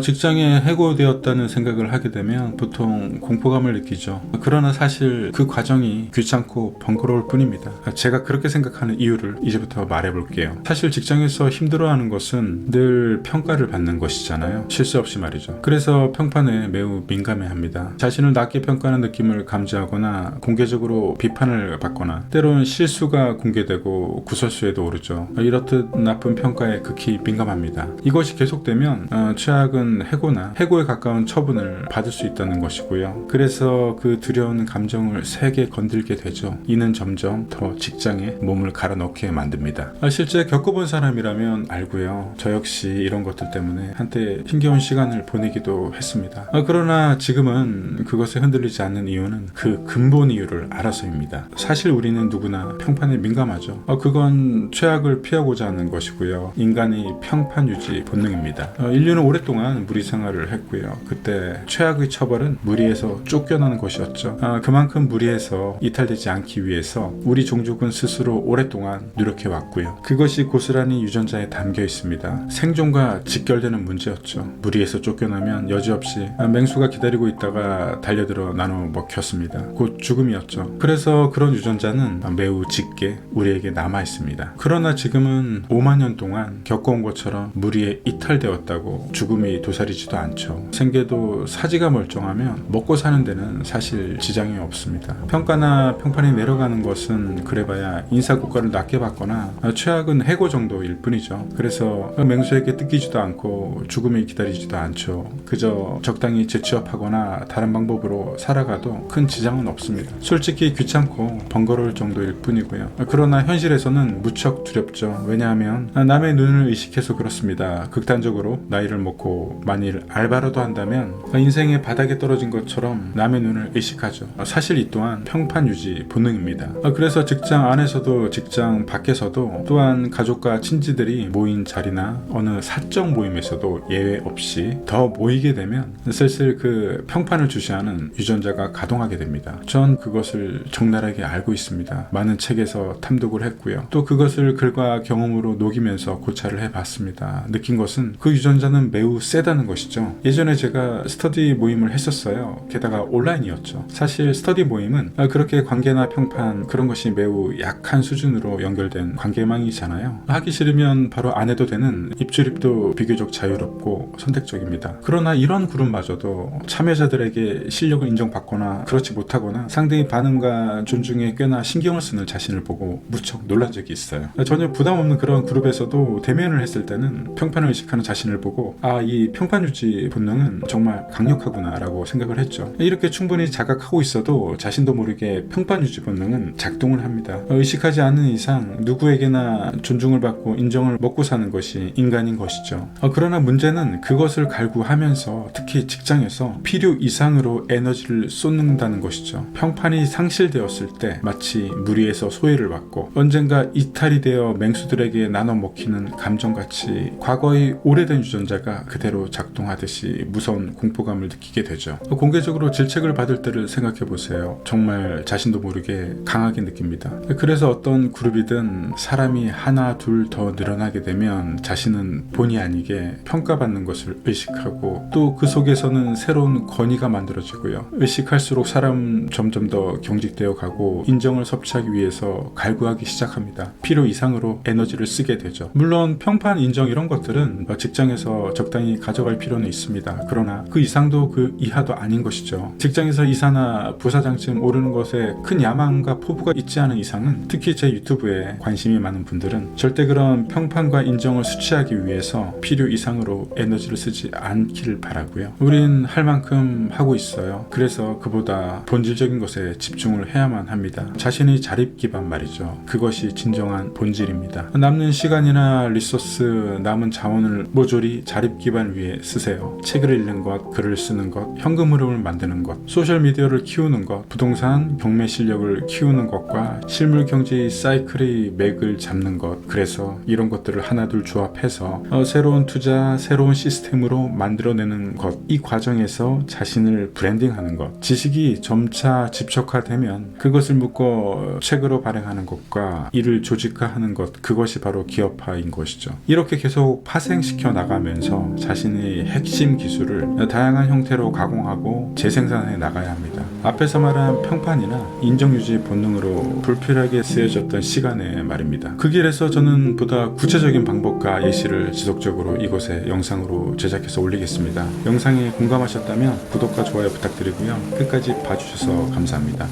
직장에 해고되었다는 생각을 하게 되면 보통 공포감을 느끼죠. 그러나 사실 그 과정이 귀찮고 번거로울 뿐입니다. 제가 그렇게 생각하는 이유를 이제부터 말해볼게요. 사실 직장에서 힘들어하는 것은 늘 평가를 받는 것이잖아요. 실수 없이 말이죠. 그래서 평판에 매우 민감해합니다. 자신을 낮게 평가하는 느낌을 감지하거나 공개적으로 비판을 받거나 때론 실수가 공개되고 구설수에도 오르죠. 이렇듯 나쁜 평가에 극히 민감합니다. 이것이 계속되면 최악은 해고나 해고에 가까운 처분을 받을 수 있다는 것이고요. 그래서 그 두려운 감정을 세게 건들게 되죠. 이는 점점 더 직장에 몸을 갈아 넣게 만듭니다. 실제 겪어본 사람이라면 알고요. 저 역시 이런 것들 때문에 한때 힘겨운 시간을 보내기도 했습니다. 그러나 지금은 그것에 흔들리지 않는 이유는 그 근본 이유를 알아서입니다. 사실 우리는 누구나 평판에 민감하죠. 그건 최악을 피하고자 하는 것이고요. 인간이 평판 유지 본능입니다. 인류는 오랫동안 무리 생활을 했고요. 그때 최악의 처벌은 무리에서 쫓겨나는 것이었죠. 그만큼 무리에서 이탈되지 않기 위해서 우리 종족은 스스로 오랫동안 노력해 왔고요. 그것이 고스란히 유전자에 담겨 있습니다. 생존과 직결되는 문제였죠. 무리에서 쫓겨나면 여지없이 맹수가 기다리고 있다가 달려들어 나눠 먹혔습니다. 곧 죽음이었죠. 그래서 그런 유전자는 매우 짙게 우리에게 남아 있습니다. 그러나 지금은 5만 년 동안 겪어온 것처럼 무리에 이탈되었다고 죽음이 도사리지도 않죠. 생계도 사지가 멀쩡하면 먹고 사는 데는 사실 지장이 없습니다. 평가나 평판이 내려가는 것은 그래봐야 인사고과를 낮게 받거나 최악은 해고 정도일 뿐이죠. 그래서 맹수에게 뜯기지도 않고 죽음이 기다리지도 않죠. 그저 적당히 재취업하거나 다른 방법으로 살아가도 큰 지장은 없습니다. 솔직히 귀찮고 번거로울 정도일 뿐이고요. 그러나 현실에서는 무척 두렵죠. 왜냐하면 남의 눈을 의식해서 그렇습니다. 극단적으로 나이를 먹고 만일 알바라도 한다면 인생의 바닥에 떨어진 것처럼 남의 눈을 의식하죠. 사실 이 또한 평판 유지 본능입니다. 그래서 직장 안에서도 직장 밖에서도 또한 가족과 친지들이 모인 자리나 어느 사적 모임에서도 예외 없이 더 모이게 되면 슬슬 그 평판을 주시하는 유전자가 가동하게 됩니다. 전 그것을 적나라하게 알고 있습니다. 많은 책에서 탐독을 했고요. 또 그것을 글과 경험으로 녹이면서 고찰을 해봤습니다. 느낀 것은 그 유전자는 매우 세다는 것이죠. 예전에 제가 스터디 모임을 했었어요. 게다가 온라인이었죠. 사실 스터디 모임은 그렇게 관계나 평판 그런 것이 매우 약한 수준으로 연결된 관계망이잖아요. 하기 싫으면 바로 안 해도 되는 입출입도 비교적 자유롭고 선택적입니다. 그러나 이런 그룹마저도 참여자들에게 실력을 인정받거나 그렇지 못하거나 상대의 반응과 존중에 꽤나 신경을 쓰는 자신을 보고 무척 놀란 적이 있어요. 전혀 부담 없는 그런 그룹에서도 대면을 했을 때는 평판을 의식하는 자신을 보고 이 평판 유지 본능은 정말 강력하구나 라고 생각을 했죠. 이렇게 충분히 자각하고 있어도 자신도 모르게 평판 유지 본능은 작동을 합니다. 의식하지 않는 이상 누구에게나 존중을 받고 인정을 먹고 사는 것이 인간인 것이죠. 그러나 문제는 그것을 갈구하면서 특히 직장에서 필요 이상으로 에너지를 쏟는다는 것이죠. 평판이 상실되었을 때 마치 무리에서 소외를 받고 언젠가 이탈이 되어 맹수들에게 나눠 먹히는 감정같이 과거의 오래된 유전자가 그대로 작동하듯이 무서운 공포감을 느끼게 되죠. 공개적으로 질책을 받을 때를 생각해 보세요. 정말 자신도 모르게 강하게 느낍니다. 그래서 어떤 그룹이든 사람이 하나 둘 더 늘어나게 되면 자신은 본의 아니게 평가받는 것을 의식하고 또 그 속에서는 새로운 권위가 만들어지고요. 의식할수록 사람 점점 더 경직되어 가고 인정을 섭취하기 위해서 갈구하기 시작합니다. 필요 이상으로 에너지를 쓰게 되죠. 물론 평판 인정 이런 것들은 직장에서 적당히 가져갈 필요는 있습니다. 그러나 그 이상도 그 이하도 아닌 것이죠. 직장에서 이사나 부사장쯤 오르는 것에 큰 야망과 포부가 있지 않은 이상은 특히 제 유튜브에 관심이 많은 분들은 절대 그런 평판과 인정을 수취하기 위해서 필요 이상으로 에너지를 쓰지 않기를 바라고요. 우린 할 만큼 하고 있어요. 그래서 그보다 본질적인 것에 집중을 해야만 합니다. 자신의 자립 기반 말이죠. 그것이 진정한 본질입니다. 남는 시간이나 리소스, 남은 자원을 모조리 자립 기반 위에 쓰세요. 책을 읽는 것, 글을 쓰는 것, 현금 흐름을 만드는 것, 소셜미디어를 키우는 것, 부동산 경매 실력을 키우는 것과 실물 경제의 사이클의 맥을 잡는 것. 그래서 이런 것들을 하나둘 조합해서 새로운 투자, 새로운 시스템으로 만들어내는 것. 이 과정에서 자신을 브랜딩하는 것. 지식이 점차 집적화되면 그것을 묶어 책으로 발행하는 것과 이를 조직화하는 것. 그것이 바로 기업화인 것이죠. 이렇게 계속 파생시켜 나가면서 자신의 자신의 핵심 기술을 다양한 형태로 가공하고 재생산해 나가야 합니다. 앞에서 말한 평판이나 인정유지 본능으로 불필요하게 쓰여졌던 시간에 말입니다. 그 길에서 저는 보다 구체적인 방법과 예시를 지속적으로 이곳에 영상으로 제작해서 올리겠습니다. 영상에 공감하셨다면 구독과 좋아요 부탁드리고요. 끝까지 봐주셔서 감사합니다.